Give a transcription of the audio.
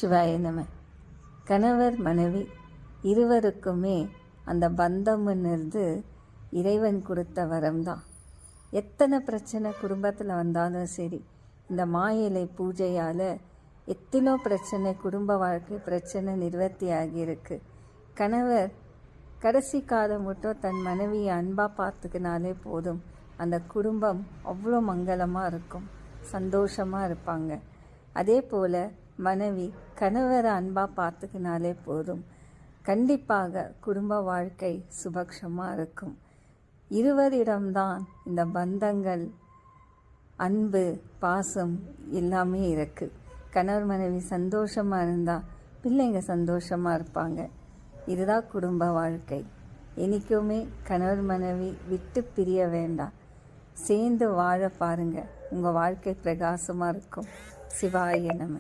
சிவாய நம. கணவர் மனைவி இருவருக்குமே அந்த பந்தம்ன்றது இறைவன் கொடுத்த வரம்தான். எத்தனை பிரச்சனை குடும்பத்தில் வந்தாலும் சரி, இந்த மாயிலை பூஜையால் எத்தனோ பிரச்சனை, குடும்ப வாழ்க்கை பிரச்சனை நிவர்த்தி ஆகியிருக்கு. கணவர் கடைசி காலம் மட்டும் தன் மனைவியை அன்பாக பார்த்துக்கினாலே போதும், அந்த குடும்பம் அவ்வளோ மங்களமாக இருக்கும், சந்தோஷமாக இருப்பாங்க. அதே போல் மனைவி கணவரை அன்பாக பார்த்துக்கினாலே போதும், கண்டிப்பாக குடும்ப வாழ்க்கை சுபக்ஷமாக இருக்கும். இருவரிடம்தான் இந்த பந்தங்கள், அன்பு, பாசம் எல்லாமே இருக்குது. கணவர் மனைவி சந்தோஷமாக இருந்தால் பிள்ளைங்க சந்தோஷமாக இருப்பாங்க. இதுதான் குடும்ப வாழ்க்கை. என்றைக்குமே கணவர் மனைவி விட்டு பிரிய வேண்டாம், சேர்ந்து வாழ பாருங்கள். உங்கள் வாழ்க்கை பிரகாசமாக இருக்கும். சிவாய நம.